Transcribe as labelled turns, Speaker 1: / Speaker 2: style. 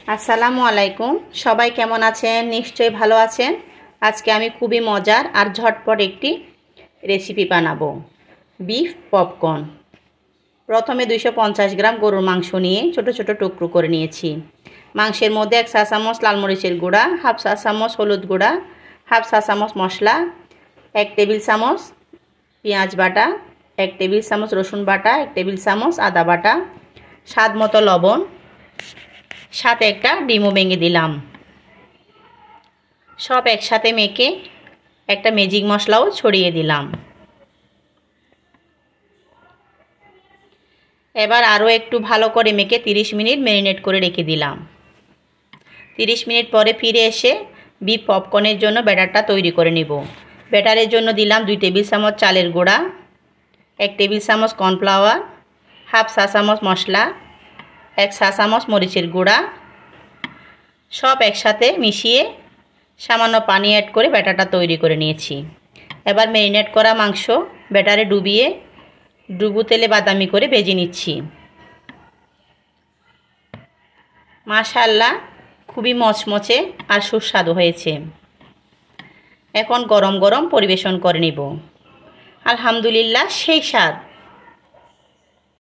Speaker 1: আসসালামু আলাইকুম। সবাই কেমন আছেন? নিশ্চয়ই ভালো আছেন। আজকে আমি খুবই মজার আর ঝটপট একটি রেসিপি বানাবো, বিফ পপকর্ন। প্রথমে 250 গ্রাম গরুর মাংস নিয়ে ছোট ছোট টুকরো করে নিয়েছি। মাংসের মধ্যে 1 চা চামচ লাল মরিচের গুঁড়া, হাফ চা চামচ হলুদ গুঁড়া, হাফ চা চামচ মশলা, 1 টেবিল চামচ পেঁয়াজ বাটা, 1 টেবিল চামচ রসুন বাটা, 1 টেবিল চামচ আদা বাটা, স্বাদ মতো লবণ, সাথে একটা ডিমও ভেঙে দিলাম। সব একসাথে মেখে একটা ম্যাজিক মশলাও ছড়িয়ে দিলাম। এবার আরও একটু ভালো করে মেখে 30 মিনিট ম্যারিনেট করে রেখে দিলাম। 30 মিনিট পরে ফিরে এসে বিফ পপকর্নের জন্য ব্যাটারটা তৈরি করে নেব। ব্যাটারের জন্য দিলাম 2 টেবিল চামচ চালের গুঁড়া, 1 টেবিল চামচ কর্নফ্লাওয়ার, হাফ চা চামচ মশলা, 1 চা চামচ মরিচের গুঁড়া, সব একসাথে মিশিয়ে সামান্য পানি অ্যাড করে ব্যাটারটা তৈরি করে নিয়েছি। এবার ম্যারিনেট করা মাংস ব্যাটারে ডুবিয়ে ডুবো তেলে বাদামি করে ভেজে নিচ্ছি। মাশাআল্লাহ, খুবই মচমচে আর সুস্বাদু হয়েছে। এখন গরম গরম পরিবেশন করে নিব। আলহামদুলিল্লাহ, সেই স্বাদ।